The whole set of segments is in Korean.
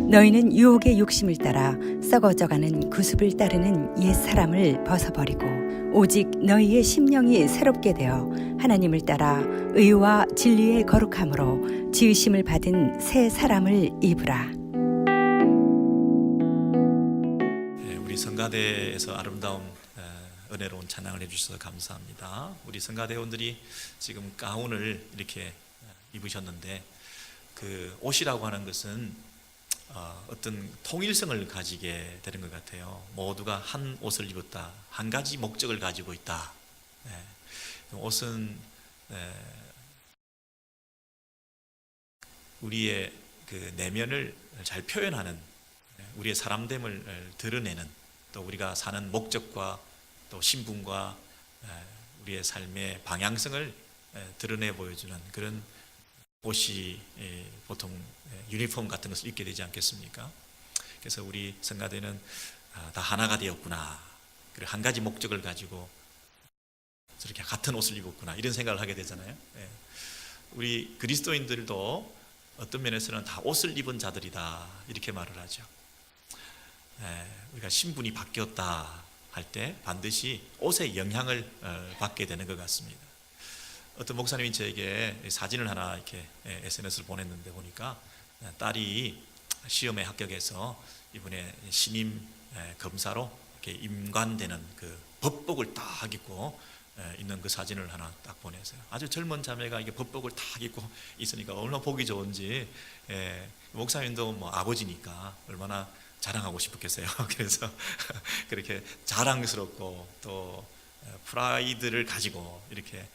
너희는 유혹의 욕심을 따라 썩어져가는 구습을 따르는 옛 사람을 벗어버리고 오직 너희의 심령이 새롭게 되어 하나님을 따라 의와 진리의 거룩함으로 지으심을 받은 새 사람을 입으라. 우리 성가대에서 아름다운 은혜로운 찬양을 해주셔서 감사합니다. 우리 성가대원들이 지금 가운을 이렇게 입으셨는데, 그 옷이라고 하는 것은 어떤 통일성을 가지게 되는 것 같아요. 모두가 한 옷을 입었다, 한 가지 목적을 가지고 있다. 옷은 우리의 그 내면을 잘 표현하는, 우리의 사람됨을 드러내는, 또 우리가 사는 목적과 또 신분과 우리의 삶의 방향성을 드러내 보여주는 그런 옷이 보통 유니폼 같은 것을 입게 되지 않겠습니까? 그래서 우리 성가대는 다 하나가 되었구나, 그리고 한 가지 목적을 가지고 저렇게 같은 옷을 입었구나, 이런 생각을 하게 되잖아요. 우리 그리스도인들도 어떤 면에서는 다 옷을 입은 자들이다, 이렇게 말을 하죠. 우리가 신분이 바뀌었다 할 때 반드시 옷의 영향을 받게 되는 것 같습니다. 어떤 목사님이 저에게 사진을 하나 이렇게 SNS를 보냈는데, 보니까 딸이 시험에 합격해서 이번에 신임 검사로 이렇게 임관되는 그 법복을 딱 입고 있는 그 사진을 하나 딱 보냈어요. 아주 젊은 자매가 이게 법복을 딱 입고 있으니까 얼마나 보기 좋은지, 목사님도 뭐 아버지니까 얼마나 자랑하고 싶었겠어요. 그래서 그렇게 자랑스럽고 또 프라이드를 가지고 이렇게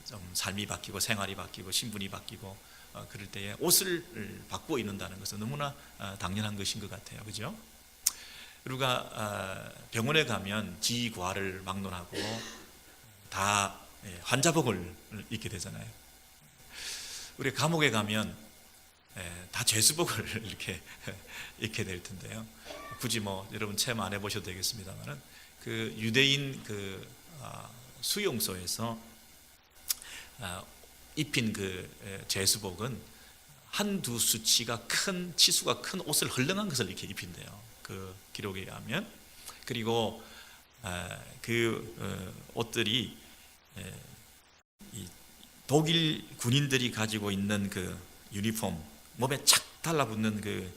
좀 삶이 바뀌고 생활이 바뀌고 신분이 바뀌고 그럴 때에 옷을 바꾸어 입는다는 것은 너무나 당연한 것인 것 같아요. 그죠? 우리가 병원에 가면 지과를 막론하고 다 환자복을 입게 되잖아요. 우리 감옥에 가면 다 죄수복을 이렇게 입게 될 텐데요. 굳이 뭐 여러분 체험 안 해보셔도 되겠습니다만은, 그 유대인 그 수용소에서 입힌 그 죄수복은 한두 수치가 큰, 치수가 큰 옷을 헐렁한 것을 이렇게 입힌대요. 그 기록에 의하면. 그리고 그 옷들이 이 독일 군인들이 가지고 있는 그 유니폼, 몸에 착 달라붙는 그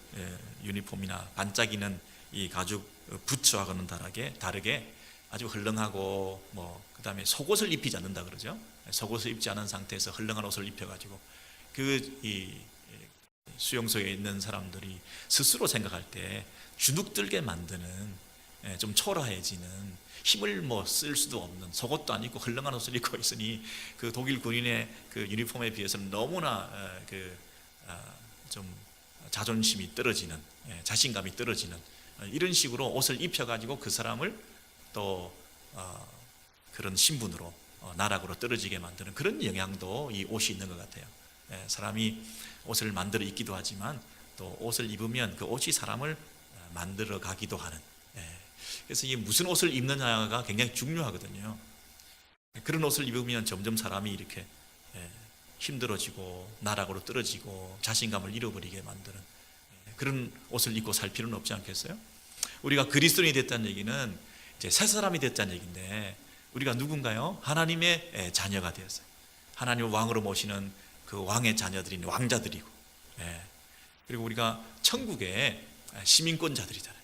유니폼이나 반짝이는 이 가죽 부츠와는 다르게 아주 헐렁하고, 뭐 그다음에 속옷을 입히지 않는다 그러죠. 속옷을 입지 않은 상태에서 헐렁한 옷을 입혀가지고 이 수용소에 있는 사람들이 스스로 생각할 때 주눅들게 만드는, 좀 초라해지는, 힘을 뭐 쓸 수도 없는, 속옷도 안 입고 헐렁한 옷을 입고 있으니 그 독일 군인의 그 유니폼에 비해서는 너무나 좀 자존심이 떨어지는, 자신감이 떨어지는 이런 식으로 옷을 입혀가지고 그 사람을 또 그런 신분으로 나락으로 떨어지게 만드는 그런 영향도 이 옷이 있는 것 같아요. 사람이 옷을 만들어 입기도 하지만 또 옷을 입으면 그 옷이 사람을 만들어 가기도 하는, 그래서 이 무슨 옷을 입느냐가 굉장히 중요하거든요. 그런 옷을 입으면 점점 사람이 이렇게 힘들어지고 나락으로 떨어지고 자신감을 잃어버리게 만드는 그런 옷을 입고 살 필요는 없지 않겠어요? 우리가 그리스도인이 됐다는 얘기는 이제 새 사람이 됐다는 얘기인데, 우리가 누군가요? 하나님의 자녀가 되었어요. 하나님을 왕으로 모시는 그 왕의 자녀들인 왕자들이고, 그리고 우리가 천국의 시민권자들이잖아요.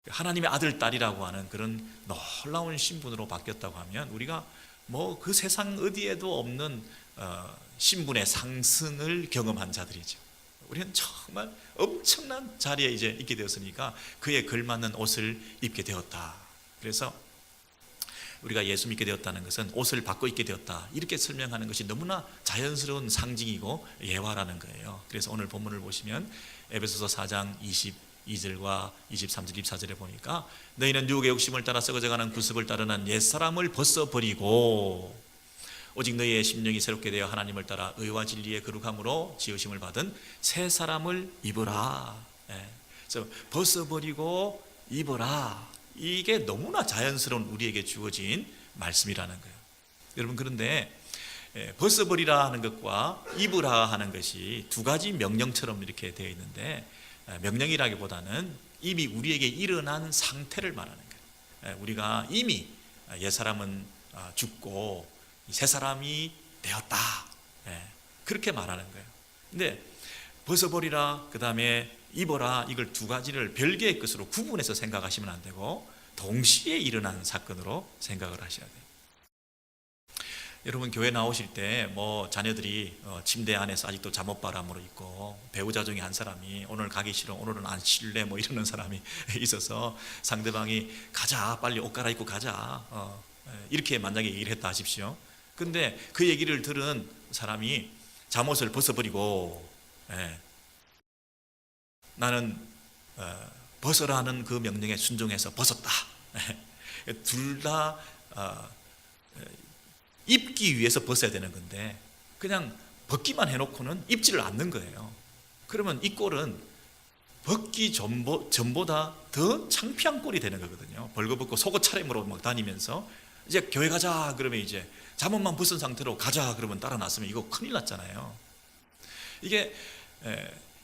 하나님의 아들, 딸이라고 하는 그런 놀라운 신분으로 바뀌었다고 하면, 우리가 뭐 그 세상 어디에도 없는 신분의 상승을 경험한 자들이죠. 우리는 정말 엄청난 자리에 이제 있게 되었으니까 그에 걸맞는 옷을 입게 되었다. 그래서 우리가 예수 믿게 되었다는 것은 옷을 바꿔 입게 되었다, 이렇게 설명하는 것이 너무나 자연스러운 상징이고 예화라는 거예요. 그래서 오늘 본문을 보시면 에베소서 4장 2절과 23절, 24절에 보니까 너희는 유혹의 욕심을 따라 썩어져가는 구습을 따르는 옛사람을 벗어버리고 오직 너희의 심령이 새롭게 되어 하나님을 따라 의와 진리의 거룩함으로 지으심을 받은 새 사람을 입으라. 그래서 벗어버리고 입어라. 이게 너무나 자연스러운 우리에게 주어진 말씀이라는 거예요. 여러분, 그런데 벗어버리라 하는 것과 입으라 하는 것이 두 가지 명령처럼 이렇게 되어 있는데, 명령이라기보다는 이미 우리에게 일어난 상태를 말하는 거예요. 우리가 이미 옛사람은 죽고 새 사람이 되었다, 그렇게 말하는 거예요. 근데 벗어버리라, 그 다음에 입어라, 이걸 두 가지를 별개의 것으로 구분해서 생각하시면 안 되고 동시에 일어난 사건으로 생각을 하셔야 돼요. 여러분, 교회 나오실 때 뭐 자녀들이 침대 안에서 아직도 잠옷바람으로 있고 배우자 중에 한 사람이 오늘 가기 싫어, 오늘은 안 쉴래, 뭐 이러는 사람이 있어서 상대방이 가자, 빨리 옷 갈아입고 가자, 이렇게 만약에 얘기를 했다 하십시오. 근데 그 얘기를 들은 사람이 잠옷을 벗어버리고 나는 벗으라는 그 명령에 순종해서 벗었다. 둘 다 입기 위해서 벗어야 되는 건데 그냥 벗기만 해놓고는 입지를 않는 거예요. 그러면 이 꼴은 벗기 전보다 더 창피한 꼴이 되는 거거든요. 벌거벗고 속옷 차림으로 막 다니면서 이제 교회 가자 그러면 이제 잠옷만 벗은 상태로 가자 그러면 따라 나서면 이거 큰일 났잖아요. 이게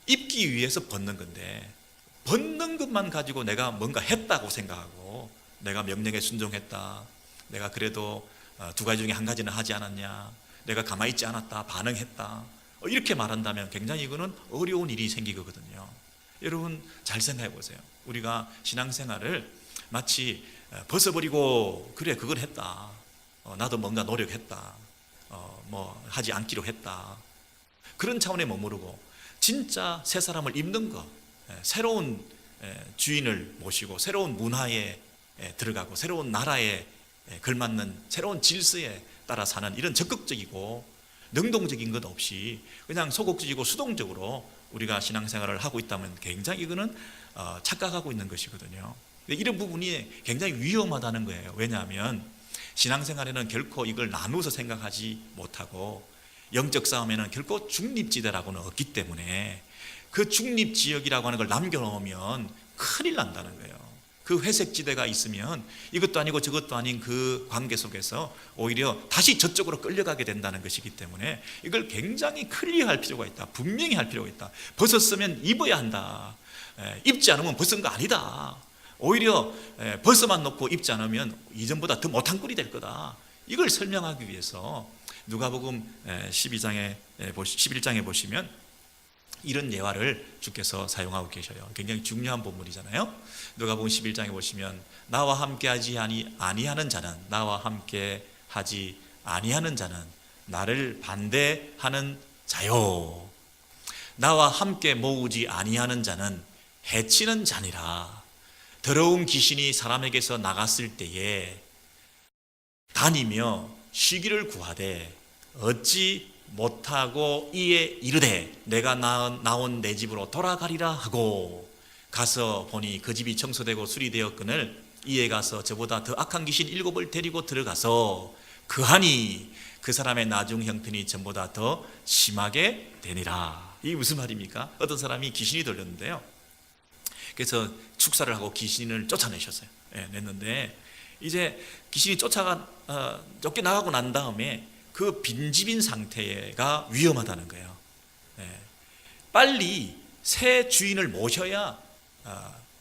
입기 위해서 벗는 건데 벗는 것만 가지고 내가 뭔가 했다고 생각하고 내가 명령에 순종했다, 내가 그래도 두 가지 중에 한 가지는 하지 않았냐, 내가 가만히 있지 않았다, 반응했다, 이렇게 말한다면 굉장히 이거는 어려운 일이 생기거든요. 여러분 잘 생각해 보세요. 우리가 신앙생활을 마치 벗어버리고 그래 그걸 했다, 나도 뭔가 노력했다, 뭐 하지 않기로 했다, 그런 차원에 머무르고 진짜 새 사람을 입는 것, 새로운 주인을 모시고 새로운 문화에 들어가고 새로운 나라에 걸맞는 새로운 질서에 따라 사는 이런 적극적이고 능동적인 것 없이 그냥 소극적이고 수동적으로 우리가 신앙생활을 하고 있다면 굉장히 이거는 착각하고 있는 것이거든요. 이런 부분이 굉장히 위험하다는 거예요. 왜냐하면 신앙생활에는 결코 이걸 나누어서 생각하지 못하고 영적 싸움에는 결코 중립지대라고는 없기 때문에 그 중립지역이라고 하는 걸 남겨놓으면 큰일 난다는 거예요. 그 회색지대가 있으면 이것도 아니고 저것도 아닌 그 관계 속에서 오히려 다시 저쪽으로 끌려가게 된다는 것이기 때문에 이걸 굉장히 클리어할 필요가 있다. 분명히 할 필요가 있다. 벗었으면 입어야 한다. 입지 않으면 벗은 거 아니다. 오히려 벗어만 놓고 입지 않으면 이전보다 더 못한 꼴이 될 거다. 이걸 설명하기 위해서 누가복음 11장에 보시면 이런 예화를 주께서 사용하고 계셔요. 굉장히 중요한 본문이잖아요. 누가복음 11장에 보시면 나와 함께 하지 아니하는 자는, 나와 함께 하지 아니하는 자는 나를 반대하는 자요, 나와 함께 모으지 아니하는 자는 해치는 자니라. 더러운 귀신이 사람에게서 나갔을 때에 다니며 쉬기를 구하되 얻지 못하고 이에 이르되 내가 나온 내 집으로 돌아가리라 하고 가서 보니 그 집이 청소되고 수리되었거늘 이에 가서 저보다 더 악한 귀신 7을 데리고 들어가서 그하니 그 사람의 나중 형편이 전보다 더 심하게 되니라. 이게 무슨 말입니까? 어떤 사람이 귀신이 들렸는데요, 그래서 축사를 하고 귀신을 쫓아내셨어요. 냈는데 이제 귀신이 쫓겨나가고 난 다음에 그 빈집인 상태가 위험하다는 거예요. 빨리 새 주인을 모셔야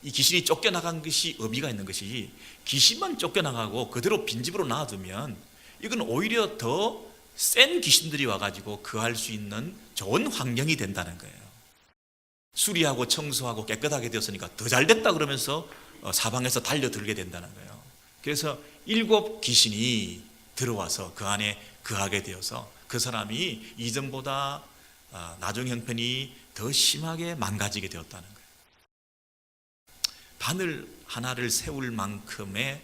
이 귀신이 쫓겨나간 것이 의미가 있는 것이, 귀신만 쫓겨나가고 그대로 빈집으로 놔두면 이건 오히려 더 센 귀신들이 와가지고 거할 수 있는 좋은 환경이 된다는 거예요. 수리하고 청소하고 깨끗하게 되었으니까 더 잘됐다 그러면서 사방에서 달려들게 된다는 거예요. 그래서 7 귀신이 들어와서 그 안에 거하게 되어서 그 사람이 이전보다 나중 형편이 더 심하게 망가지게 되었다는 거예요. 바늘 하나를 세울 만큼의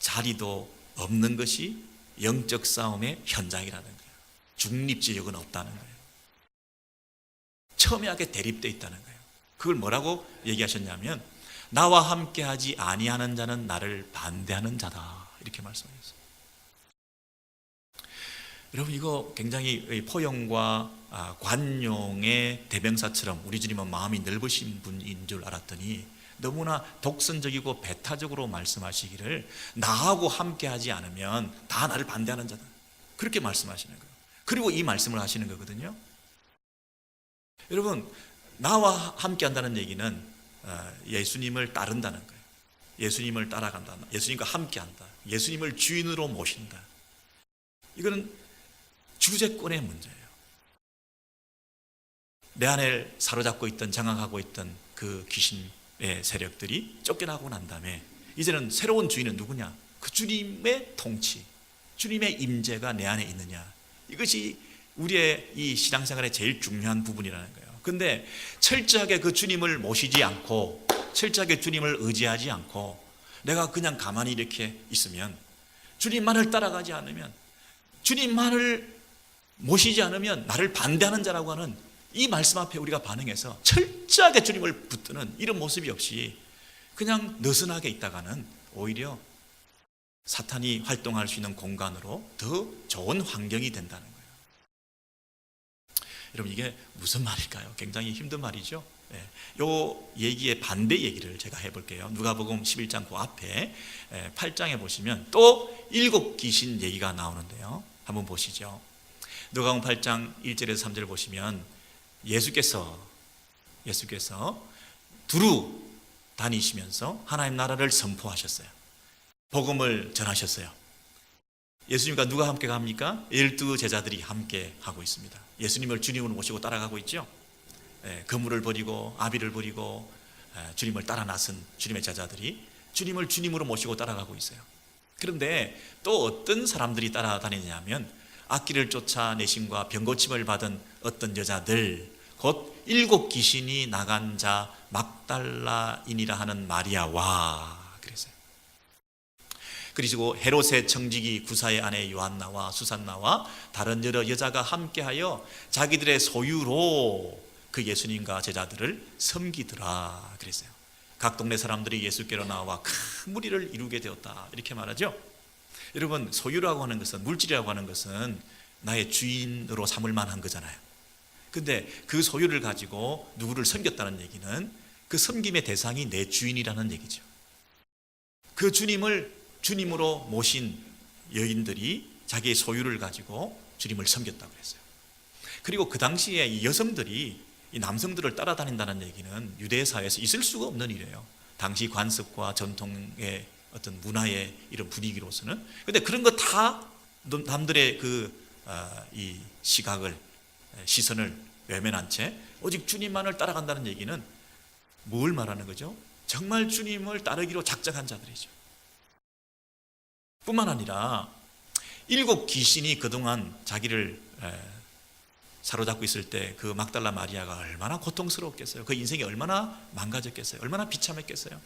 자리도 없는 것이 영적 싸움의 현장이라는 거예요. 중립지역은 없다는 거예요. 첨예하게 대립되어 있다는 거예요. 그걸 뭐라고 얘기하셨냐면 나와 함께하지 아니하는 자는 나를 반대하는 자다, 이렇게 말씀하셨어요. 여러분, 이거 굉장히 포용과 관용의 대명사처럼 우리 주님은 마음이 넓으신 분인 줄 알았더니 너무나 독선적이고 배타적으로 말씀하시기를 나하고 함께하지 않으면 다 나를 반대하는 자다, 그렇게 말씀하시는 거예요. 그리고 이 말씀을 하시는 거거든요. 여러분, 나와 함께한다는 얘기는 예수님을 따른다는 거예요. 예수님을 따라간다, 예수님과 함께한다, 예수님을 주인으로 모신다. 이거는 주제권의 문제예요. 내 안에 사로잡고 있던, 장악하고 있던 그 귀신의 세력들이 쫓겨나고 난 다음에 이제는 새로운 주인은 누구냐? 그 주님의 통치, 주님의 임재가 내 안에 있느냐. 이것이 우리의 이 신앙생활의 제일 중요한 부분이라는 거예요. 근데 철저하게 그 주님을 모시지 않고, 철저하게 주님을 의지하지 않고 내가 그냥 가만히 이렇게 있으면, 주님만을 따라가지 않으면, 주님만을 모시지 않으면 나를 반대하는 자라고 하는 이 말씀 앞에 우리가 반응해서 철저하게 주님을 붙드는 이런 모습이 없이 그냥 느슨하게 있다가는 오히려 사탄이 활동할 수 있는 공간으로 더 좋은 환경이 된다는 거예요. 여러분, 이게 무슨 말일까요? 굉장히 힘든 말이죠. 요 얘기의 반대 얘기를 제가 해볼게요. 누가복음 11장 그 앞에 8장에 보시면 또 7 귀신 얘기가 나오는데요. 한번 보시죠. 누가복음 8장 1절에서 3절 보시면 예수께서 두루 다니시면서 하나님 나라를 선포하셨어요. 복음을 전하셨어요. 예수님과 누가 함께 갑니까? 12 제자들이 함께 하고 있습니다. 예수님을 주님으로 모시고 따라가고 있죠. 그물을 버리고 아비를 버리고 주님을 따라 나선 주님의 제자들이 주님을 주님으로 모시고 따라가고 있어요. 그런데 또 어떤 사람들이 따라다니냐면 악기를 쫓아 내심과 병고침을 받은 어떤 여자들, 곧 7 귀신이 나간 자 막달라인이라 하는 마리아와 그랬어요. 그리고 헤롯의 청지기 구사의 아내 요한나와 수산나와 다른 여러 여자가 함께하여 자기들의 소유로 그 예수님과 제자들을 섬기더라 그랬어요. 각 동네 사람들이 예수께로 나와 큰 무리를 이루게 되었다, 이렇게 말하죠. 여러분, 소유라고 하는 것은, 물질이라고 하는 것은 나의 주인으로 삼을 만한 거잖아요. 근데 그 소유를 가지고 누구를 섬겼다는 얘기는 그 섬김의 대상이 내 주인이라는 얘기죠. 그 주님을 주님으로 모신 여인들이 자기의 소유를 가지고 주님을 섬겼다고 했어요. 그리고 그 당시에 이 여성들이 이 남성들을 따라다닌다는 얘기는 유대 사회에서 있을 수가 없는 일이에요. 당시 관습과 전통의 어떤 문화의 이런 분위기로서는. 그런데 그런 거 다 남들의 이 시선을 외면한 채 오직 주님만을 따라간다는 얘기는 뭘 말하는 거죠? 정말 주님을 따르기로 작정한 자들이죠. 뿐만 아니라 7 귀신이 그동안 자기를 사로잡고 있을 때 그 막달라 마리아가 얼마나 고통스러웠겠어요. 그 인생이 얼마나 망가졌겠어요. 얼마나 비참했겠어요.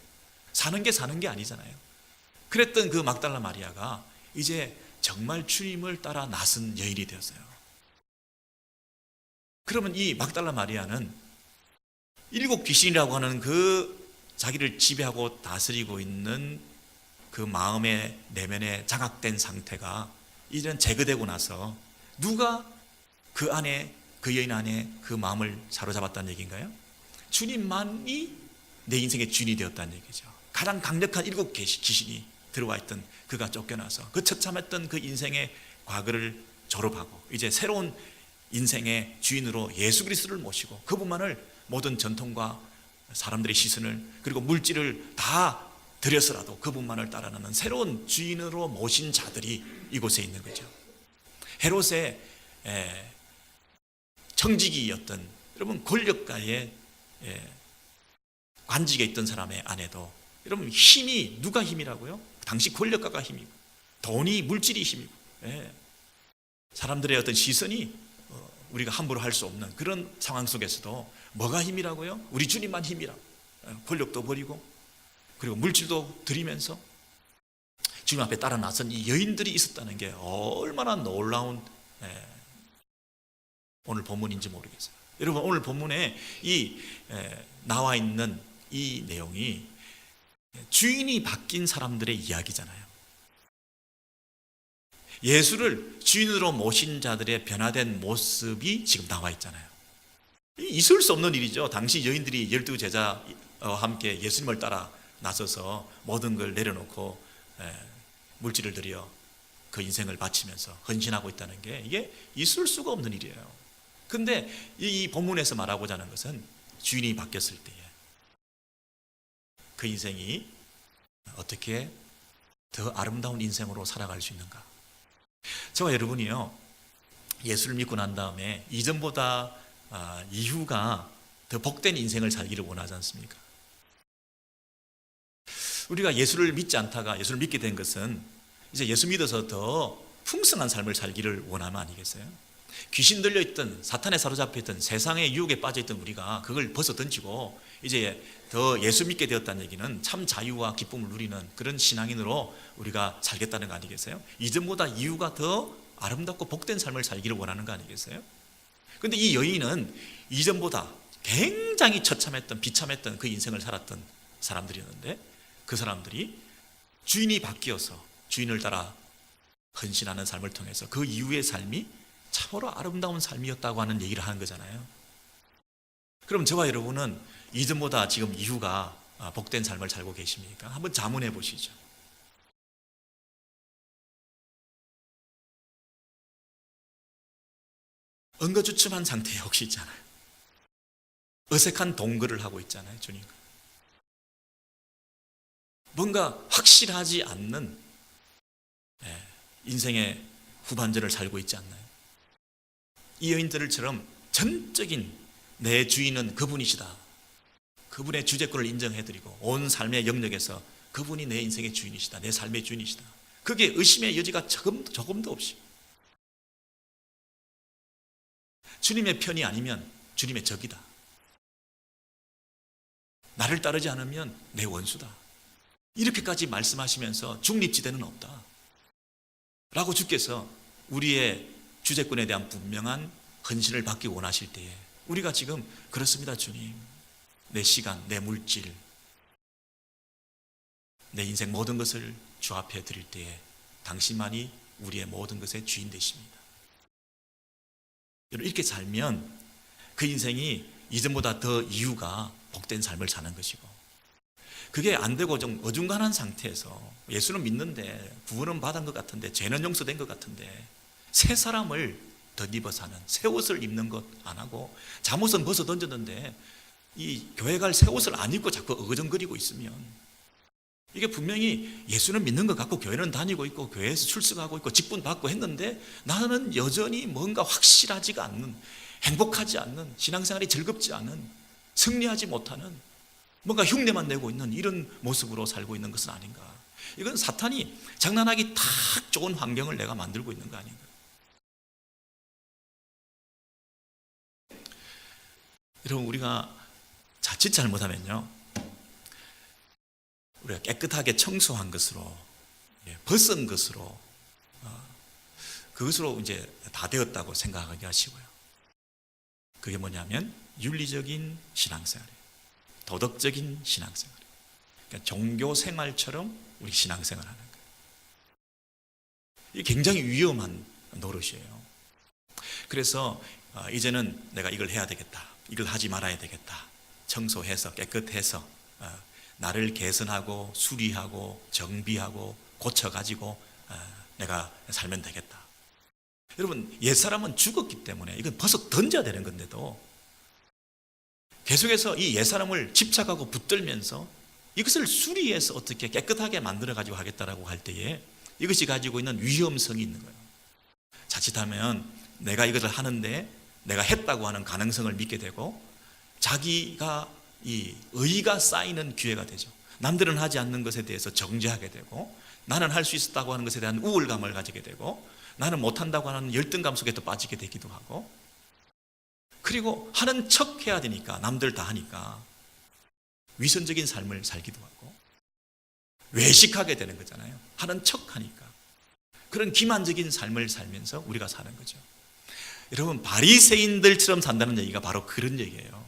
사는 게 아니잖아요. 그랬던 그 막달라 마리아가 이제 정말 주님을 따라 나선 여인이 되었어요. 그러면 이 막달라 마리아는 7 귀신이라고 하는 그 자기를 지배하고 다스리고 있는 그 마음의 내면에 장악된 상태가 이제는 제거되고 나서 누가 그 안에, 그 여인 안에 그 마음을 사로잡았다는 얘기인가요? 주님만이 내 인생의 주인이 되었다는 얘기죠. 가장 강력한 7 귀신이 들어와 있던 그가 쫓겨나서 그 처참했던 그 인생의 과거를 졸업하고 이제 새로운 인생의 주인으로 예수 그리스도를 모시고 그분만을 모든 전통과 사람들의 시선을 그리고 물질을 다 들여서라도 그분만을 따라가는 새로운 주인으로 모신 자들이 이곳에 있는 거죠. 헤롯의 청지기였던, 여러분, 권력가의 관직에 있던 사람의 아내도, 여러분, 힘이 누가 힘이라고요? 당시 권력가가 힘이고 돈이, 물질이 힘이고 사람들의 어떤 시선이 우리가 함부로 할 수 없는 그런 상황 속에서도 뭐가 힘이라고요? 우리 주님만 힘이라고. 권력도 버리고 그리고 물질도 드리면서 주님 앞에 따라 나선 이 여인들이 있었다는 게 얼마나 놀라운 오늘 본문인지 모르겠어요. 여러분 오늘 본문에 나와 있는 이 내용이 주인이 바뀐 사람들의 이야기잖아요. 예수를 주인으로 모신 자들의 변화된 모습이 지금 나와 있잖아요. 있을 수 없는 일이죠. 당시 여인들이 12제자와 함께 예수님을 따라 나서서 모든 걸 내려놓고 물질을 들여 그 인생을 바치면서 헌신하고 있다는 게 이게 있을 수가 없는 일이에요. 근데 이 본문에서 말하고자 하는 것은 주인이 바뀌었을 때에 그 인생이 어떻게 더 아름다운 인생으로 살아갈 수 있는가. 저와 여러분이요, 예수를 믿고 난 다음에 이전보다 이후가 더 복된 인생을 살기를 원하지 않습니까? 우리가 예수를 믿지 않다가 예수를 믿게 된 것은 이제 예수 믿어서 더 풍성한 삶을 살기를 원함 아니겠어요? 귀신 들려있던, 사탄에 사로잡혀 있던, 세상의 유혹에 빠져있던 우리가 그걸 벗어 던지고 이제 더 예수 믿게 되었다는 얘기는 참 자유와 기쁨을 누리는 그런 신앙인으로 우리가 살겠다는 거 아니겠어요? 이전보다 이후가 더 아름답고 복된 삶을 살기를 원하는 거 아니겠어요? 그런데 이 여인은 이전보다 굉장히 처참했던, 비참했던 그 인생을 살았던 사람들이었는데 그 사람들이 주인이 바뀌어서 주인을 따라 헌신하는 삶을 통해서 그 이후의 삶이 참으로 아름다운 삶이었다고 하는 얘기를 하는 거잖아요. 그럼 저와 여러분은 이전보다 지금 이후가 복된 삶을 살고 계십니까? 한번 자문해 보시죠. 엉거주춤한 상태에 혹시 있잖아요. 어색한 동거를 하고 있잖아요, 주님과. 뭔가 확실하지 않는 인생의 후반전을 살고 있지 않나요? 이 여인들처럼 전적인 내 주인은 그분이시다, 그분의 주재권을 인정해드리고 온 삶의 영역에서 그분이 내 인생의 주인이시다, 내 삶의 주인이시다, 그게 의심의 여지가 조금도 없이 주님의 편이 아니면 주님의 적이다, 나를 따르지 않으면 내 원수다, 이렇게까지 말씀하시면서 중립지대는 없다 라고 주께서 우리의 주재권에 대한 분명한 헌신을 받기 원하실 때에 우리가 지금 그렇습니다 주님, 내 시간, 내 물질, 내 인생 모든 것을 주 앞에 드릴 때에 당신만이 우리의 모든 것의 주인 되십니다. 여러분, 이렇게 살면 그 인생이 이전보다 더 이유가 복된 삶을 사는 것이고, 그게 안 되고 좀 어중간한 상태에서 예수는 믿는데 구원은 받은 것 같은데 죄는 용서된 것 같은데 새 사람을 덧입어 사는, 새 옷을 입는 것 안 하고 잠옷은 벗어 던졌는데 이 교회 갈 새 옷을 안 입고 자꾸 어정거리고 있으면 이게 분명히 예수는 믿는 것 같고 교회는 다니고 있고 교회에서 출석하고 있고 직분 받고 했는데 나는 여전히 뭔가 확실하지가 않는, 행복하지 않는, 신앙생활이 즐겁지 않은, 승리하지 못하는, 뭔가 흉내만 내고 있는 이런 모습으로 살고 있는 것은 아닌가. 이건 사탄이 장난하기 딱 좋은 환경을 내가 만들고 있는 거 아닌가. 여러분, 우리가 자칫 잘못하면요, 우리가 깨끗하게 청소한 것으로, 벗은 것으로, 그것으로 이제 다 되었다고 생각하게 하시고요. 그게 뭐냐면 윤리적인 신앙생활이에요. 도덕적인 신앙생활, 그러니까 종교 생활처럼 우리 신앙생활 하는 거예요. 이게 굉장히 위험한 노릇이에요. 그래서 이제는 내가 이걸 해야 되겠다, 이걸 하지 말아야 되겠다, 청소해서 깨끗해서 나를 개선하고 수리하고 정비하고 고쳐가지고 내가 살면 되겠다. 여러분, 옛사람은 죽었기 때문에 이건 벗어 던져야 되는 건데도 계속해서 이 옛사람을 집착하고 붙들면서 이것을 수리해서 어떻게 깨끗하게 만들어가지고 하겠다라고 할 때에 이것이 가지고 있는 위험성이 있는 거예요. 자칫하면 내가 이것을 하는데 내가 했다고 하는 가능성을 믿게 되고 자기가 이 의가 쌓이는 기회가 되죠. 남들은 하지 않는 것에 대해서 정죄하게 되고 나는 할 수 있었다고 하는 것에 대한 우월감을 가지게 되고 나는 못한다고 하는 열등감 속에 또 빠지게 되기도 하고, 그리고 하는 척 해야 되니까 남들 다 하니까 위선적인 삶을 살기도 하고 외식하게 되는 거잖아요. 하는 척 하니까 그런 기만적인 삶을 살면서 우리가 사는 거죠. 여러분, 바리새인들처럼 산다는 얘기가 바로 그런 얘기예요.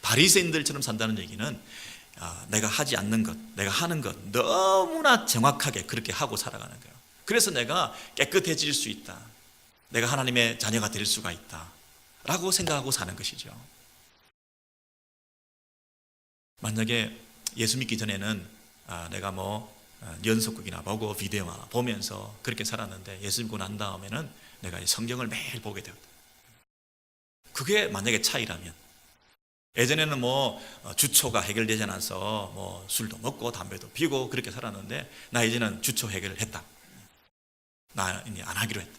바리새인들처럼 산다는 얘기는 내가 하지 않는 것, 내가 하는 것 너무나 정확하게 그렇게 하고 살아가는 거예요. 그래서 내가 깨끗해질 수 있다, 내가 하나님의 자녀가 될 수가 있다 라고 생각하고 사는 것이죠. 만약에 예수 믿기 전에는 내가 연속극이나 보고 비디오나 보면서 그렇게 살았는데 예수 믿고 난 다음에는 내가 성경을 매일 보게 되었다. 그게 만약에 차이라면, 예전에는 주초가 해결되지 않아서 술도 먹고 담배도 피우고 그렇게 살았는데 나 이제는 주초 해결을 했다, 나 이제 안 하기로 했다.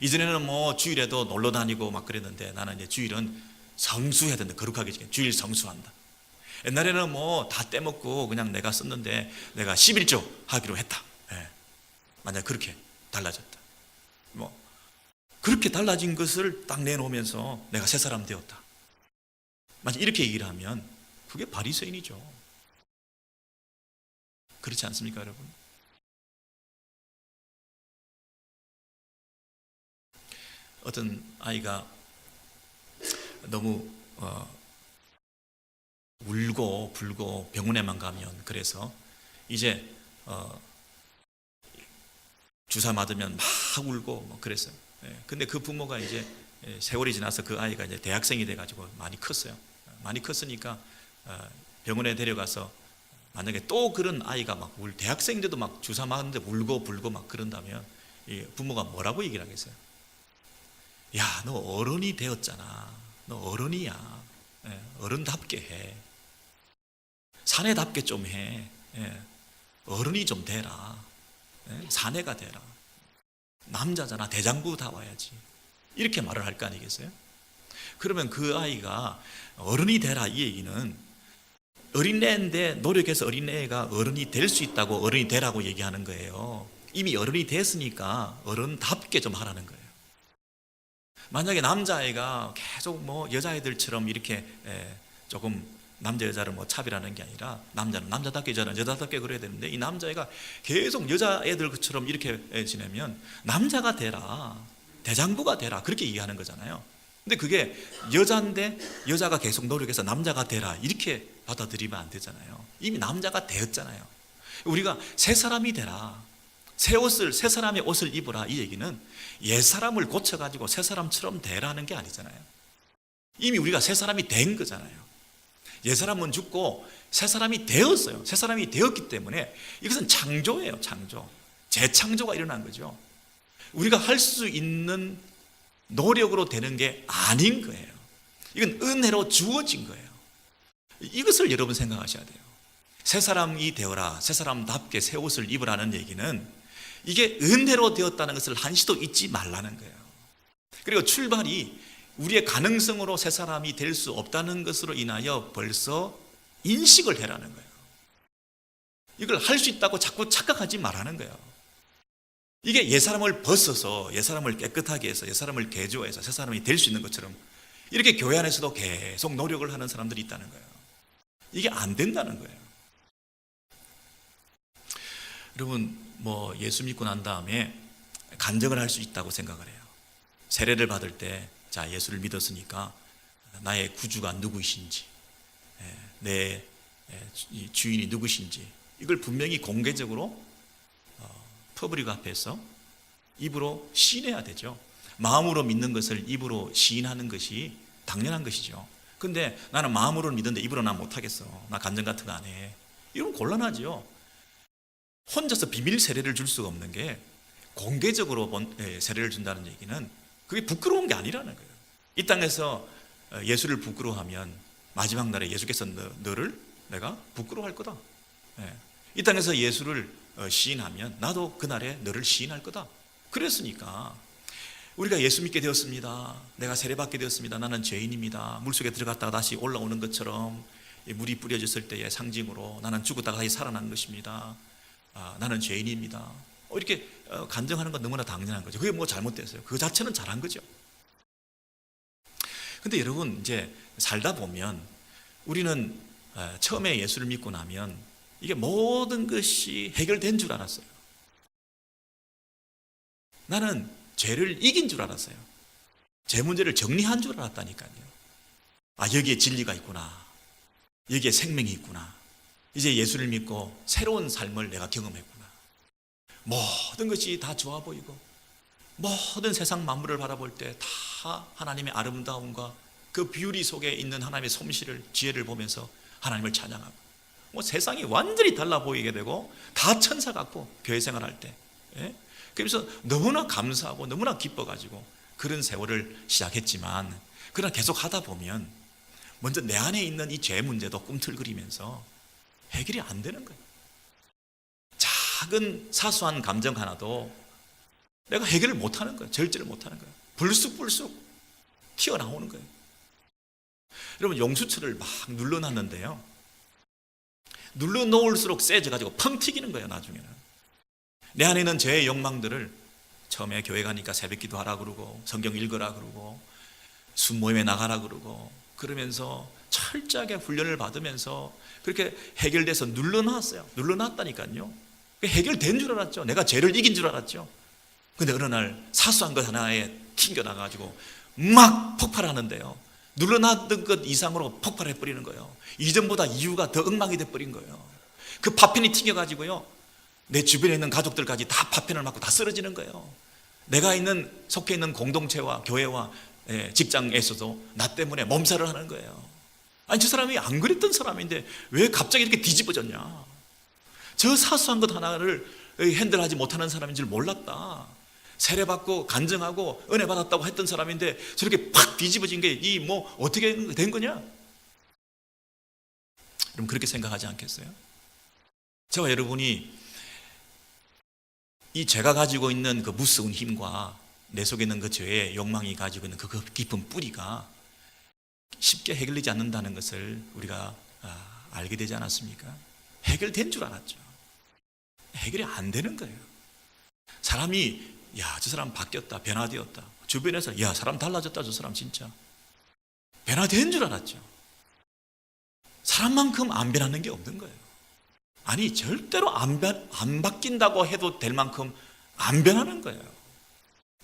이전에는 주일에도 놀러 다니고 막 그랬는데 나는 이제 주일은 성수해야 된다, 거룩하게 지켜 주일 성수한다. 옛날에는 다 떼먹고 그냥 내가 썼는데 내가 11조 하기로 했다. 만약 그렇게 달라졌다, 그렇게 달라진 것을 딱 내놓으면서 내가 새 사람 되었다, 만약 이렇게 얘기를 하면 그게 바리새인이죠. 그렇지 않습니까, 여러분? 어떤 아이가 너무 울고 불고 병원에만 가면, 그래서 이제 주사 맞으면 막 울고 그랬어요. 근데 그 부모가 이제 세월이 지나서 그 아이가 이제 대학생이 돼가지고 많이 컸어요. 많이 컸으니까 병원에 데려가서 만약에 또 그런 아이가 막 대학생인데도 막 주사 맞는데 울고 불고 막 그런다면 이 부모가 뭐라고 얘기를 하겠어요? 야, 너 어른이 되었잖아. 너 어른이야. 어른답게 해. 사내답게 좀 해. 어른이 좀 되라. 사내가 되라. 남자잖아. 대장부 다 와야지. 이렇게 말을 할 거 아니겠어요? 그러면 그 아이가 어른이 되라, 이 얘기는 어린애인데 노력해서 어린애가 어른이 될 수 있다고 어른이 되라고 얘기하는 거예요. 이미 어른이 됐으니까 어른답게 좀 하라는 거예요. 만약에 남자아이가 계속 여자애들처럼 이렇게 조금 남자 여자를 차별하는 게 아니라 남자는 남자답게, 여자는 여자답게 그래야 되는데 이 남자애가 계속 여자애들처럼 이렇게 지내면 남자가 되라, 대장부가 되라, 그렇게 얘기하는 거잖아요. 근데 그게 여자인데 여자가 계속 노력해서 남자가 되라, 이렇게 받아들이면 안 되잖아요. 이미 남자가 되었잖아요. 우리가 새 사람이 되라, 새 사람의 옷을 입어라, 이 얘기는 옛 사람을 고쳐가지고 새 사람처럼 되라는 게 아니잖아요. 이미 우리가 새 사람이 된 거잖아요. 옛 사람은 죽고 새 사람이 되었어요. 새 사람이 되었기 때문에 이것은 창조예요. 창조, 재창조가 일어난 거죠. 우리가 할 수 있는 노력으로 되는 게 아닌 거예요. 이건 은혜로 주어진 거예요. 이것을 여러분 생각하셔야 돼요. 새 사람이 되어라, 새 사람답게 새 옷을 입으라는 얘기는 이게 은혜로 되었다는 것을 한시도 잊지 말라는 거예요. 그리고 출발이 우리의 가능성으로 새 사람이 될 수 없다는 것으로 인하여 벌써 인식을 해라는 거예요. 이걸 할 수 있다고 자꾸 착각하지 말라는 거예요. 이게 옛사람을 벗어서 옛사람을 깨끗하게 해서 옛사람을 개조해서 새 사람이 될 수 있는 것처럼 이렇게 교회 안에서도 계속 노력을 하는 사람들이 있다는 거예요. 이게 안 된다는 거예요. 여러분, 예수 믿고 난 다음에 간증을 할 수 있다고 생각을 해요. 세례를 받을 때, 자, 예수를 믿었으니까 나의 구주가 누구이신지, 내 주인이 누구신지, 이걸 분명히 공개적으로 퍼블릭 앞에서 입으로 시인해야 되죠. 마음으로 믿는 것을 입으로 시인하는 것이 당연한 것이죠. 근데 나는 마음으로 믿는데 입으로 난 못하겠어, 나 간증 같은 거 안 해, 이러면 곤란하죠. 혼자서 비밀 세례를 줄 수가 없는 게, 공개적으로 세례를 준다는 얘기는 그게 부끄러운 게 아니라는 거예요. 이 땅에서 예수를 부끄러워하면 마지막 날에 예수께서 너를 내가 부끄러워할 거다. 이 땅에서 예수를 시인하면 나도 그날에 너를 시인할 거다. 그랬으니까 우리가 예수 믿게 되었습니다, 내가 세례받게 되었습니다, 나는 죄인입니다, 물속에 들어갔다가 다시 올라오는 것처럼 물이 뿌려졌을 때의 상징으로 나는 죽었다가 다시 살아난 것입니다, 나는 죄인입니다, 이렇게 간증하는 건 너무나 당연한 거죠. 그게 잘못됐어요? 그 자체는 잘한 거죠. 근데 여러분, 이제 살다 보면 우리는 처음에 예수를 믿고 나면 이게 모든 것이 해결된 줄 알았어요. 나는 죄를 이긴 줄 알았어요. 죄 문제를 정리한 줄 알았다니까요. 아, 여기에 진리가 있구나. 여기에 생명이 있구나. 이제 예수를 믿고 새로운 삶을 내가 경험했구나. 모든 것이 다 좋아 보이고 모든 세상 만물을 바라볼 때 다 하나님의 아름다움과 그 뷰티 속에 있는 하나님의 솜씨를, 지혜를 보면서 하나님을 찬양하고, 세상이 완전히 달라 보이게 되고 다 천사 같고 교회 생활할 때. 예? 그래서 너무나 감사하고 너무나 기뻐가지고 그런 세월을 시작했지만, 그러나 계속 하다 보면 먼저 내 안에 있는 이 죄 문제도 꿈틀거리면서 해결이 안 되는 거예요. 작은 사소한 감정 하나도 내가 해결을 못하는 거예요. 절제를 못하는 거예요. 불쑥불쑥 튀어나오는 거예요. 여러분, 용수철을 막 눌러놨는데요, 눌러놓을수록 세져가지고 펑 튀기는 거예요. 나중에는 내 안에 있는 죄의 욕망들을, 처음에 교회 가니까 새벽 기도하라 그러고 성경 읽으라 그러고 순모임에 나가라 그러고 그러면서 철저하게 훈련을 받으면서 그렇게 해결돼서 눌러놨어요. 눌러놨다니까요. 해결된 줄 알았죠. 내가 죄를 이긴 줄 알았죠. 근데 어느 날 사소한 것 하나에 튕겨나가지고 막 폭발하는데요, 눌러놨던 것 이상으로 폭발해버리는 거예요. 이전보다 이유가 더 엉망이 돼버린 거예요. 그 파편이 튕겨가지고요, 내 주변에 있는 가족들까지 다 파편을 맞고 다 쓰러지는 거예요. 내가 속해 있는 공동체와 교회와 직장에서도 나 때문에 몸살을 하는 거예요. 아니, 저 사람이 안 그랬던 사람인데 왜 갑자기 이렇게 뒤집어졌냐. 저 사소한 것 하나를 핸들하지 못하는 사람인 줄 몰랐다. 세례받고 간증하고 은혜 받았다고 했던 사람인데 저렇게 팍 뒤집어진 게 어떻게 된 거냐? 여러분, 그렇게 생각하지 않겠어요? 저와 여러분이 이 죄가 가지고 있는 그 무서운 힘과 내 속에 있는 그 죄의 욕망이 가지고 있는 그 깊은 뿌리가 쉽게 해결되지 않는다는 것을 우리가 알게 되지 않았습니까? 해결된 줄 알았죠. 해결이 안 되는 거예요. 사람이 저 사람 바뀌었다, 변화되었다, 주변에서 사람 달라졌다, 저 사람 진짜 변화된 줄 알았죠. 사람만큼 안 변하는 게 없는 거예요. 아니, 절대로 안 바뀐다고 해도 될 만큼 안 변하는 거예요.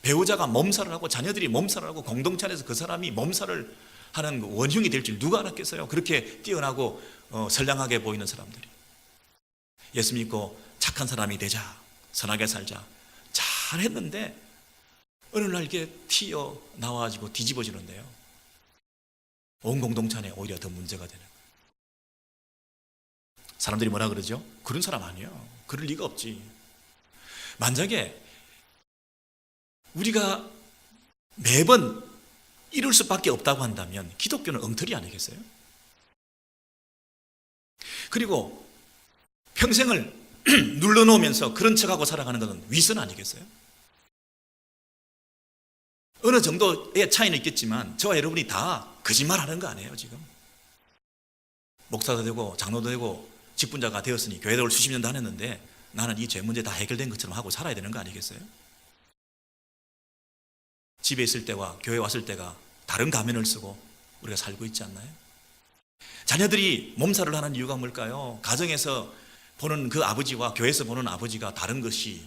배우자가 몸살을 하고 자녀들이 몸살을 하고 공동체 안에서 그 사람이 몸살을 하는 원흉이 될 줄 누가 알았겠어요? 그렇게 뛰어나고 선량하게 보이는 사람들이. 예수 믿고 착한 사람이 되자, 선하게 살자 잘했는데 어느 날 이게 튀어나와가지고 뒤집어지는데요, 온 공동체 안에 오히려 더 문제가 되는 거예요. 사람들이 뭐라 그러죠? 그런 사람 아니에요. 그럴 리가 없지. 만약에 우리가 매번 이럴 수밖에 없다고 한다면 기독교는 엉터리 아니겠어요? 그리고 평생을 눌러놓으면서 그런 척하고 살아가는 것은 위선 아니겠어요? 어느 정도의 차이는 있겠지만 저와 여러분이 다 거짓말하는 거 아니에요. 지금 목사도 되고 장로도 되고 직분자가 되었으니 교회를 수십 년 다녔는데 나는 이 죄 문제 다 해결된 것처럼 하고 살아야 되는 거 아니겠어요? 집에 있을 때와 교회 왔을 때가 다른 가면을 쓰고 우리가 살고 있지 않나요? 자녀들이 몸살을 하는 이유가 뭘까요? 가정에서 보는 그 아버지와 교회에서 보는 아버지가 다른 것이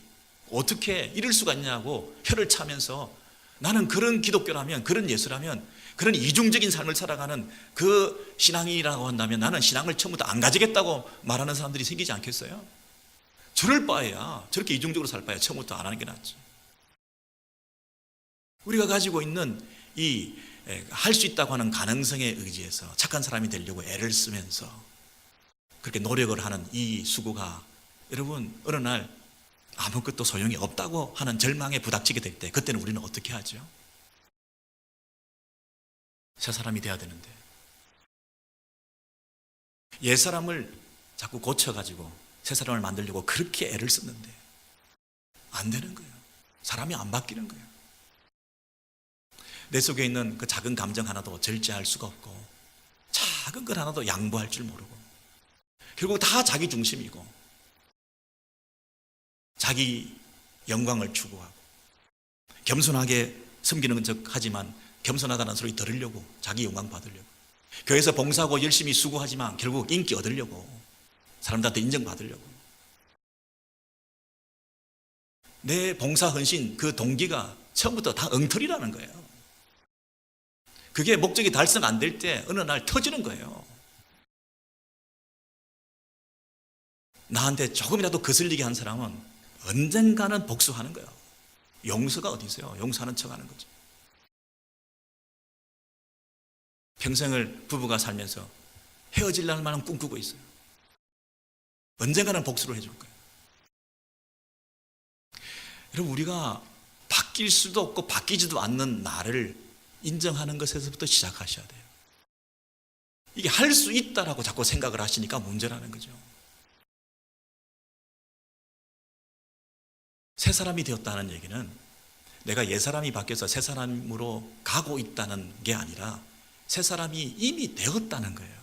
어떻게 이럴 수가 있냐고 혀를 차면서 나는 그런 기독교라면, 그런 예수라면, 그런 이중적인 삶을 살아가는 그 신앙이라고 한다면 나는 신앙을 처음부터 안 가지겠다고 말하는 사람들이 생기지 않겠어요? 저럴 바에야, 저렇게 이중적으로 살 바에야 처음부터 안 하는 게 낫지. 우리가 가지고 있는 이 할 수 있다고 하는 가능성에 의지해서 착한 사람이 되려고 애를 쓰면서 그렇게 노력을 하는 이 수고가 여러분 어느 날 아무것도 소용이 없다고 하는 절망에 부닥치게 될 때 그때는 우리는 어떻게 하죠? 새 사람이 돼야 되는데 옛 사람을 자꾸 고쳐가지고 새 사람을 만들려고 그렇게 애를 썼는데 안 되는 거예요. 사람이 안 바뀌는 거예요. 내 속에 있는 그 작은 감정 하나도 절제할 수가 없고 작은 것 하나도 양보할 줄 모르고 결국 다 자기 중심이고 자기 영광을 추구하고 겸손하게 섬기는 척 하지만 겸손하다는 소리 들으려고 자기 영광 받으려고 교회에서 봉사하고 열심히 수고하지만 결국 인기 얻으려고 사람들한테 인정받으려고 내 봉사 헌신 그 동기가 처음부터 다 엉터리라는 거예요. 그게 목적이 달성 안 될 때 어느 날 터지는 거예요. 나한테 조금이라도 거슬리게 한 사람은 언젠가는 복수하는 거예요. 용서가 어디 있어요? 용서하는 척하는 거죠. 평생을 부부가 살면서 헤어질라는 말은 꿈꾸고 있어요. 언젠가는 복수를 해줄 거예요. 여러분, 우리가 바뀔 수도 없고 바뀌지도 않는 나를 인정하는 것에서부터 시작하셔야 돼요. 이게 할 수 있다라고 자꾸 생각을 하시니까 문제라는 거죠. 새 사람이 되었다는 얘기는 내가 옛 사람이 바뀌어서 새 사람으로 가고 있다는 게 아니라 새 사람이 이미 되었다는 거예요.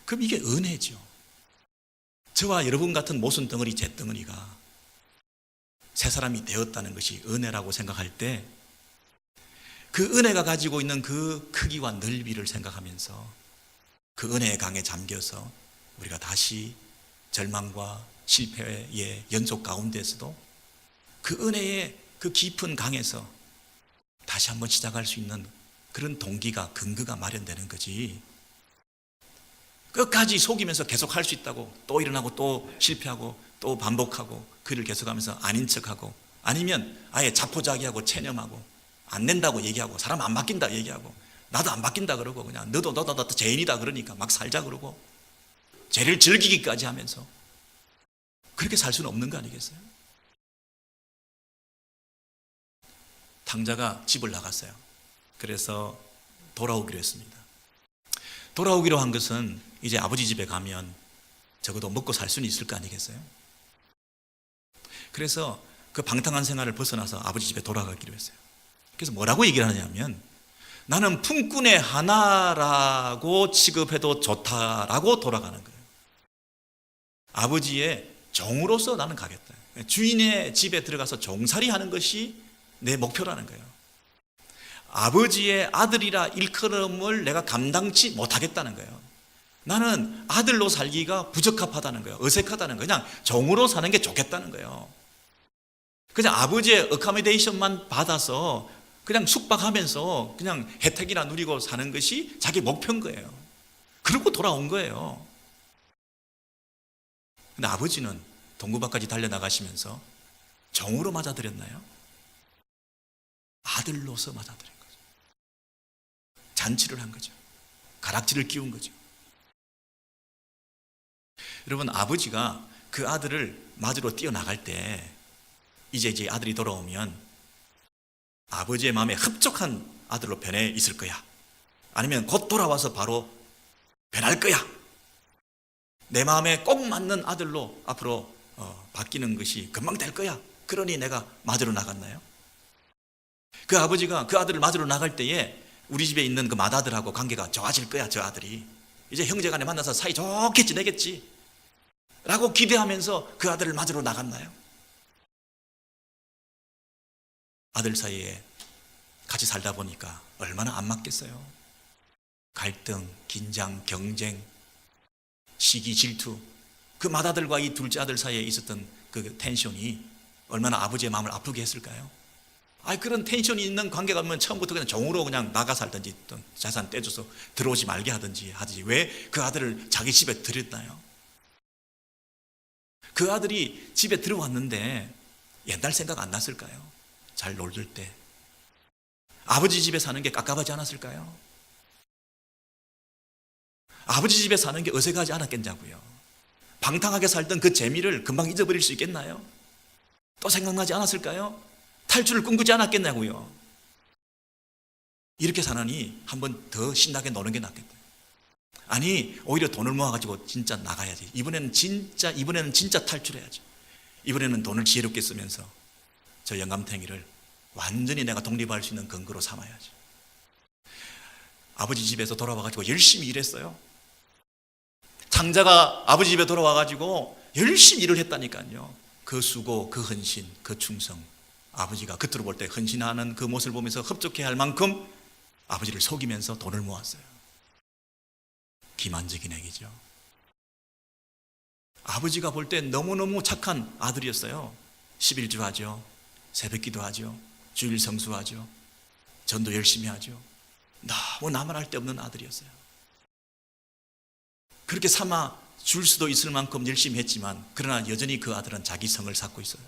그럼 이게 은혜죠. 저와 여러분 같은 모순 덩어리 잿덩어리가 새 사람이 되었다는 것이 은혜라고 생각할 때 그 은혜가 가지고 있는 그 크기와 넓이를 생각하면서 그 은혜의 강에 잠겨서 우리가 다시 절망과 실패의 연속 가운데서도 그 은혜의 그 깊은 강에서 다시 한번 시작할 수 있는 그런 동기가, 근거가 마련되는 거지. 끝까지 속이면서 계속 할 수 있다고 또 일어나고 또 실패하고 또 반복하고 글을 계속하면서 아닌 척하고 아니면 아예 자포자기하고 체념하고 안 낸다고 얘기하고 사람 안 바뀐다 얘기하고 나도 안 바뀐다 그러고 그냥 너도 죄인이다 그러니까 막 살자 그러고 죄를 즐기기까지 하면서 그렇게 살 수는 없는 거 아니겠어요? 탕자가 집을 나갔어요. 그래서 돌아오기로 했습니다. 돌아오기로 한 것은 이제 아버지 집에 가면 적어도 먹고 살 수는 있을 거 아니겠어요? 그래서 그 방탕한 생활을 벗어나서 아버지 집에 돌아가기로 했어요. 그래서 뭐라고 얘기를 하냐면 나는 품꾼의 하나라고 취급해도 좋다라고 돌아가는 거예요. 아버지의 종으로서 나는 가겠다. 주인의 집에 들어가서 종살이 하는 것이 내 목표라는 거예요. 아버지의 아들이라 일컬음을 내가 감당치 못하겠다는 거예요. 나는 아들로 살기가 부적합하다는 거예요. 어색하다는 거예요. 그냥 종으로 사는 게 좋겠다는 거예요. 그냥 아버지의 어카모데이션만 받아서 그냥 숙박하면서 그냥 혜택이나 누리고 사는 것이 자기 목표인 거예요. 그러고 돌아온 거예요. 근데 아버지는 동구밖까지 달려나가시면서 종으로 맞아들였나요? 아들로서 맞아들인 거죠. 잔치를 한 거죠. 가락지를 끼운 거죠. 여러분, 아버지가 그 아들을 맞으러 뛰어나갈 때 이제 아들이 돌아오면 아버지의 마음에 흡족한 아들로 변해 있을 거야. 아니면 곧 돌아와서 바로 변할 거야. 내 마음에 꼭 맞는 아들로 앞으로 바뀌는 것이 금방 될 거야. 그러니 내가 맞으러 나갔나요? 그 아버지가 그 아들을 맞으러 나갈 때에 우리 집에 있는 그 맏아들하고 관계가 좋아질 거야. 저 아들이 이제 형제간에 만나서 사이 좋게 지내겠지 라고 기대하면서 그 아들을 맞으러 나갔나요? 아들 사이에 같이 살다 보니까 얼마나 안 맞겠어요. 갈등, 긴장, 경쟁, 시기, 질투, 그 맏아들과 이 둘째 아들 사이에 있었던 그 텐션이 얼마나 아버지의 마음을 아프게 했을까요? 그런 텐션이 있는 관계가 면 처음부터 그냥 종으로 그냥 나가 살든지 자산 떼줘서 들어오지 말게 하든지 왜 그 아들을 자기 집에 들였나요? 그 아들이 집에 들어왔는데 옛날 생각 안 났을까요? 잘 놀들 때 아버지 집에 사는 게 깝깝하지 않았을까요? 아버지 집에 사는 게 어색하지 않았겠냐고요. 방탕하게 살던 그 재미를 금방 잊어버릴 수 있겠나요? 또 생각나지 않았을까요? 탈출을 꿈꾸지 않았겠냐고요. 이렇게 사느니 한 번 더 신나게 노는 게 낫겠다. 아니, 오히려 돈을 모아가지고 진짜 나가야지. 이번에는 진짜 탈출해야죠. 이번에는 돈을 지혜롭게 쓰면서 저 영감탱이를 완전히 내가 독립할 수 있는 근거로 삼아야죠. 아버지 집에서 돌아와가지고 열심히 일했어요. 탕자가 아버지 집에 돌아와가지고 열심히 일을 했다니까요. 그 수고, 그 헌신, 그 충성, 아버지가 겉으로 볼 때 헌신하는 그 모습을 보면서 흡족해 할 만큼 아버지를 속이면서 돈을 모았어요. 기만적인 행위죠. 아버지가 볼 때 너무너무 착한 아들이었어요. 11주 하죠. 새벽기도 하죠. 주일 성수하죠. 전도 열심히 하죠. 너무 나만 할 데 없는 아들이었어요. 그렇게 삼아 줄 수도 있을 만큼 열심히 했지만 그러나 여전히 그 아들은 자기 성을 쌓고 있어요.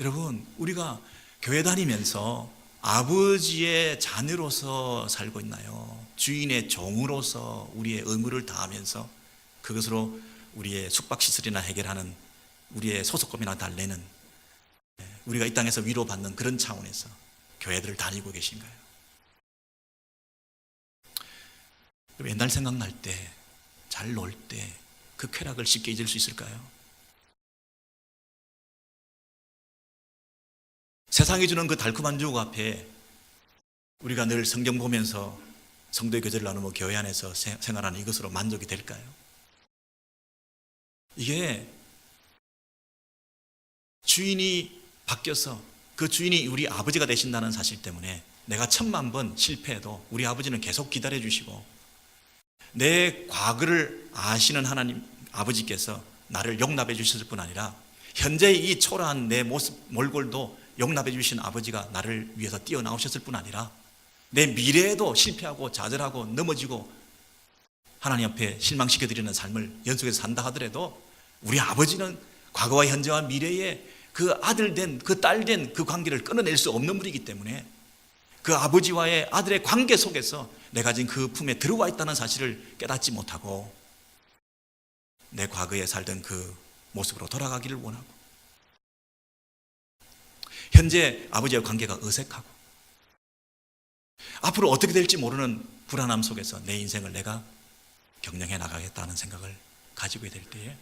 여러분, 우리가 교회 다니면서 아버지의 자녀로서 살고 있나요? 주인의 종으로서 우리의 의무를 다하면서 그것으로 우리의 숙박시설이나 해결하는 우리의 소속금이나 달래는 우리가 이 땅에서 위로받는 그런 차원에서 교회들을 다니고 계신가요? 옛날 생각날 때, 잘 놀 때 그 쾌락을 쉽게 잊을 수 있을까요? 세상이 주는 그 달콤한 유혹 앞에 우리가 늘 성경 보면서 성도의 교제를 나누며 교회 안에서 생활하는 이것으로 만족이 될까요? 이게 주인이 바뀌어서 그 주인이 우리 아버지가 되신다는 사실 때문에 내가 10,000번 실패해도 우리 아버지는 계속 기다려 주시고 내 과거를 아시는 하나님 아버지께서 나를 용납해 주셨을 뿐 아니라 현재 이 초라한 내 모습 몰골도 용납해 주신 아버지가 나를 위해서 뛰어나오셨을 뿐 아니라 내 미래에도 실패하고 좌절하고 넘어지고 하나님 앞에 실망시켜드리는 삶을 연속해서 산다 하더라도 우리 아버지는 과거와 현재와 미래에 그 아들 된, 그 딸 된 그 관계를 끊어낼 수 없는 분이기 때문에 그 아버지와의 아들의 관계 속에서 내가 지금 그 품에 들어와 있다는 사실을 깨닫지 못하고 내 과거에 살던 그 모습으로 돌아가기를 원하고 현재 아버지와 관계가 어색하고 앞으로 어떻게 될지 모르는 불안함 속에서 내 인생을 내가 경영해 나가겠다는 생각을 가지고 될 때에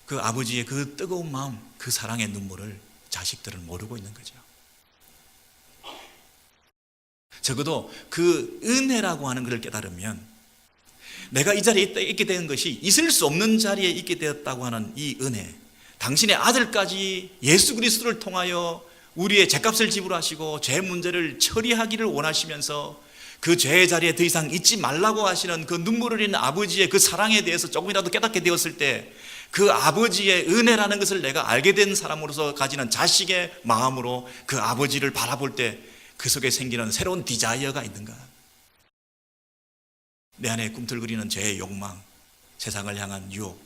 그 아버지의 그 뜨거운 마음, 그 사랑의 눈물을 자식들은 모르고 있는 거죠. 적어도 그 은혜라고 하는 것을 깨달으면 내가 이 자리에 있게 된 것이 있을 수 없는 자리에 있게 되었다고 하는 이 은혜, 당신의 아들까지 예수 그리스도를 통하여 우리의 죄값을 지불하시고 죄 문제를 처리하기를 원하시면서 그 죄의 자리에 더 이상 있지 말라고 하시는 그 눈물 흘리는 아버지의 그 사랑에 대해서 조금이라도 깨닫게 되었을 때 그 아버지의 은혜라는 것을 내가 알게 된 사람으로서 가지는 자식의 마음으로 그 아버지를 바라볼 때 그 속에 생기는 새로운 디자이어가 있는가? 내 안에 꿈틀거리는 죄의 욕망, 세상을 향한 유혹,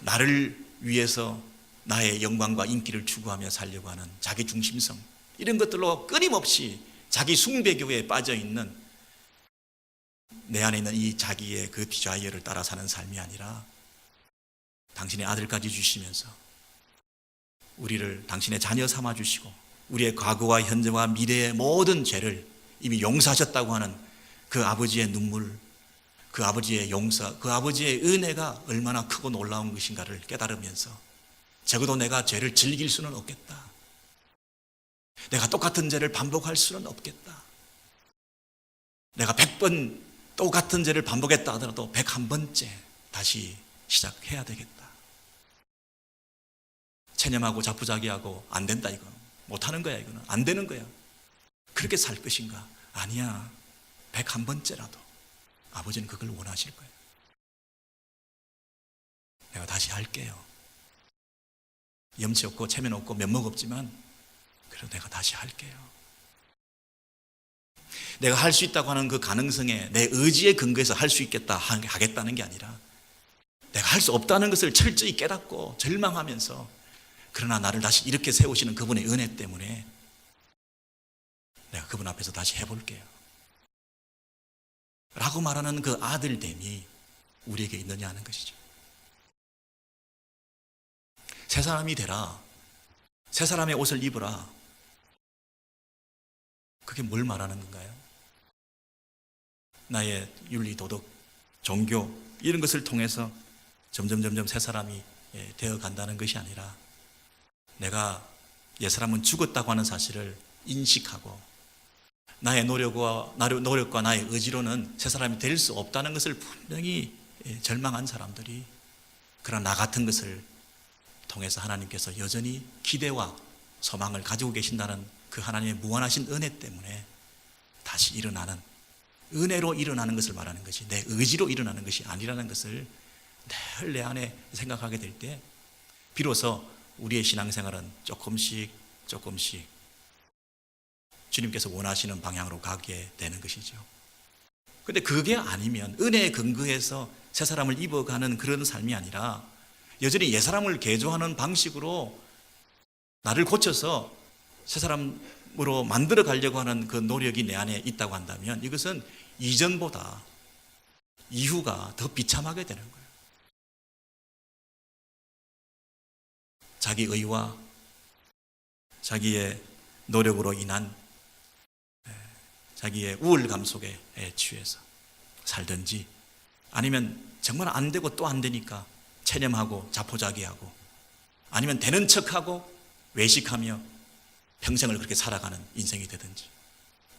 나를 위해서 나의 영광과 인기를 추구하며 살려고 하는 자기 중심성, 이런 것들로 끊임없이 자기 숭배교에 빠져 있는 내 안에 있는 이 자기의 그 디자이어를 따라 사는 삶이 아니라 당신의 아들까지 주시면서 우리를 당신의 자녀 삼아 주시고 우리의 과거와 현재와 미래의 모든 죄를 이미 용서하셨다고 하는 그 아버지의 눈물, 그 아버지의 용서, 그 아버지의 은혜가 얼마나 크고 놀라운 것인가를 깨달으면서 적어도 내가 죄를 즐길 수는 없겠다. 내가 똑같은 죄를 반복할 수는 없겠다. 내가 100번 똑같은 죄를 반복했다 하더라도 101번째 다시 시작해야 되겠다. 체념하고 자포자기하고 안 된다 이거. 못하는 거야 이거는. 안 되는 거야. 그렇게 살 것인가? 아니야. 101번째라도 아버지는 그걸 원하실 거예요. 내가 다시 할게요. 염치 없고 체면 없고 면목 없지만 그래도 내가 다시 할게요. 내가 할 수 있다고 하는 그 가능성에 내 의지에 근거해서 할 수 있겠다 하겠다는 게 아니라 내가 할 수 없다는 것을 철저히 깨닫고 절망하면서 그러나 나를 다시 이렇게 세우시는 그분의 은혜 때문에 내가 그분 앞에서 다시 해볼게요 라고 말하는 그 아들됨이 우리에게 있느냐 하는 것이죠. 새 사람이 되라, 새 사람의 옷을 입으라, 그게 뭘 말하는 건가요? 나의 윤리, 도덕, 종교 이런 것을 통해서 점점 새 사람이 되어 간다는 것이 아니라 내가 옛사람은 죽었다고 하는 사실을 인식하고 나의 노력과 나의 의지로는 새 사람이 될 수 없다는 것을 분명히 절망한 사람들이 그러나 나 같은 것을 통해서 하나님께서 여전히 기대와 소망을 가지고 계신다는 그 하나님의 무한하신 은혜 때문에 다시 일어나는, 은혜로 일어나는 것을 말하는 것이 내 의지로 일어나는 것이 아니라는 것을 늘 내 안에 생각하게 될 때 비로소 우리의 신앙생활은 조금씩 주님께서 원하시는 방향으로 가게 되는 것이죠. 근데 그게 아니면 은혜에 근거해서 새 사람을 입어가는 그런 삶이 아니라 여전히 옛 사람을 개조하는 방식으로 나를 고쳐서 새 사람으로 만들어 가려고 하는 그 노력이 내 안에 있다고 한다면 이것은 이전보다 이후가 더 비참하게 되는 거예요. 자기 의와 자기의 노력으로 인한 자기의 우월감 속에 취해서 살든지, 아니면 정말 안 되고 또 안 되니까 체념하고 자포자기하고, 아니면 되는 척하고 외식하며 평생을 그렇게 살아가는 인생이 되든지,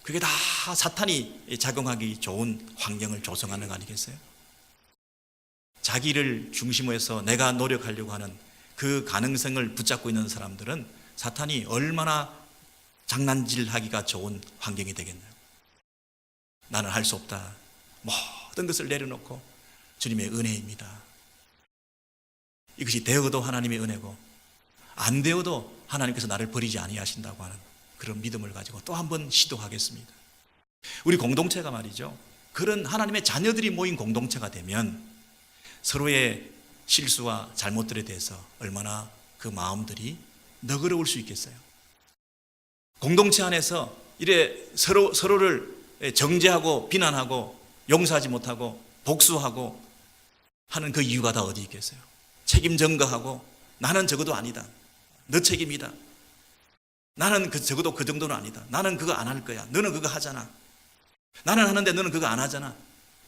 그게 다 사탄이 작용하기 좋은 환경을 조성하는 거 아니겠어요? 자기를 중심으로 해서 내가 노력하려고 하는 그 가능성을 붙잡고 있는 사람들은 사탄이 얼마나 장난질하기가 좋은 환경이 되겠나요? 나는 할 수 없다. 모든 것을 내려놓고 주님의 은혜입니다. 이것이 되어도 하나님의 은혜고 안 되어도 하나님께서 나를 버리지 아니하신다고 하는 그런 믿음을 가지고 또 한 번 시도하겠습니다. 우리 공동체가 말이죠, 그런 하나님의 자녀들이 모인 공동체가 되면 서로의 실수와 잘못들에 대해서 얼마나 그 마음들이 너그러울 수 있겠어요. 공동체 안에서 이래 서로를 정죄하고 비난하고 용서하지 못하고 복수하고 하는 그 이유가 다 어디 있겠어요? 책임 전가하고 나는 적어도 아니다. 너 책임이다. 나는 적어도 그 정도는 아니다. 나는 그거 안 할 거야. 너는 그거 하잖아. 나는 하는데 너는 그거 안 하잖아.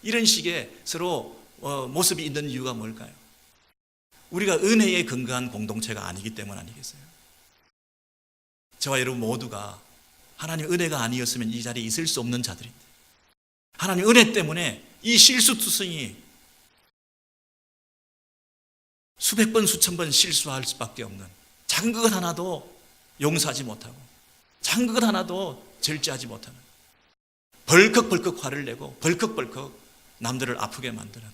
이런 식의 서로 모습이 있는 이유가 뭘까요? 우리가 은혜에 근거한 공동체가 아니기 때문 아니겠어요? 저와 여러분 모두가 하나님 은혜가 아니었으면 이 자리에 있을 수 없는 자들인데, 하나님 은혜 때문에 이 실수투성이 수백 번 수천 번 실수할 수밖에 없는, 작은 것 하나도 용서하지 못하고 작은 것 하나도 절제하지 못하는, 벌컥벌컥 화를 내고 벌컥벌컥 남들을 아프게 만드는,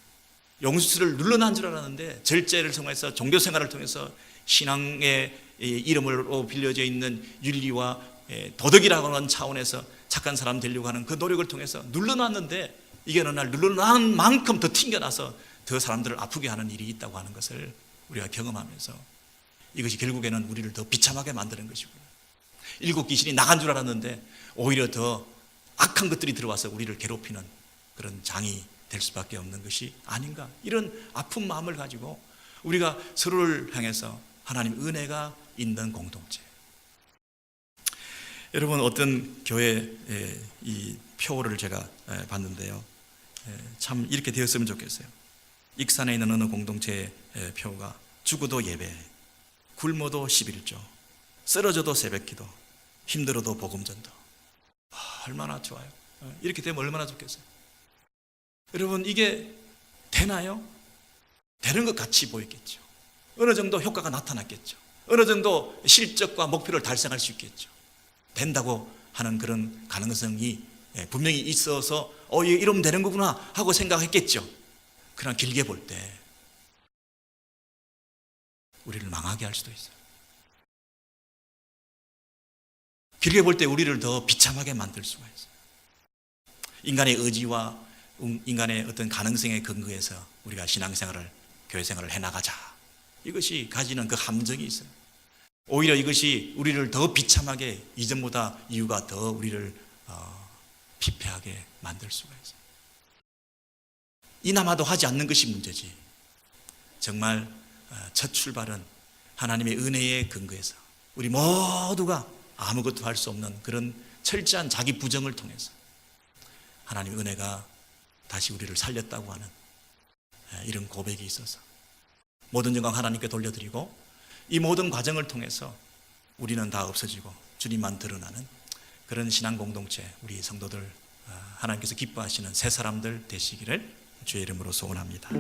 용서를 눌러난 줄 알았는데 절제를 통해서 종교생활을 통해서 신앙의 이름으로 빌려져 있는 윤리와 도덕이라고 하는 차원에서 착한 사람 되려고 하는 그 노력을 통해서 눌러놨는데, 이게 어느 날 눌러난 만큼 더 튕겨나서 더 사람들을 아프게 하는 일이 있다고 하는 것을 우리가 경험하면서, 이것이 결국에는 우리를 더 비참하게 만드는 것이고요. 일곱 귀신이 나간 줄 알았는데 오히려 더 악한 것들이 들어와서 우리를 괴롭히는 그런 장이 될 수밖에 없는 것이 아닌가, 이런 아픈 마음을 가지고 우리가 서로를 향해서 하나님 은혜가 있는 공동체. 여러분, 어떤 교회 이 표를 제가 봤는데요, 참 이렇게 되었으면 좋겠어요. 익산에 있는 어느 공동체의 표가 죽어도 예배, 굶어도 11조, 쓰러져도 새벽기도, 힘들어도 복음전도. 얼마나 좋아요. 이렇게 되면 얼마나 좋겠어요. 여러분, 이게 되나요? 되는 것 같이 보였겠죠. 어느 정도 효과가 나타났겠죠. 어느 정도 실적과 목표를 달성할 수 있겠죠. 된다고 하는 그런 가능성이 분명히 있어서 이러면 되는 거구나 하고 생각했겠죠. 그러나 길게 볼 때 우리를 망하게 할 수도 있어요. 길게 볼 때 우리를 더 비참하게 만들 수가 있어요. 인간의 의지와 인간의 어떤 가능성에 근거해서 우리가 신앙생활을, 교회생활을 해나가자, 이것이 가지는 그 함정이 있어요. 오히려 이것이 우리를 더 비참하게, 이전보다 이유가 더 우리를 피폐하게 만들 수가 있어요. 이나마도 하지 않는 것이 문제지, 정말 첫 출발은 하나님의 은혜에 근거해서 우리 모두가 아무것도 할 수 없는 그런 철저한 자기 부정을 통해서 하나님의 은혜가 다시 우리를 살렸다고 하는 이런 고백이 있어서 모든 영광 하나님께 돌려드리고, 이 모든 과정을 통해서 우리는 다 없어지고 주님만 드러나는 그런 신앙 공동체, 우리 성도들, 하나님께서 기뻐하시는 새 사람들 되시기를 주의 이름으로 소원합니다.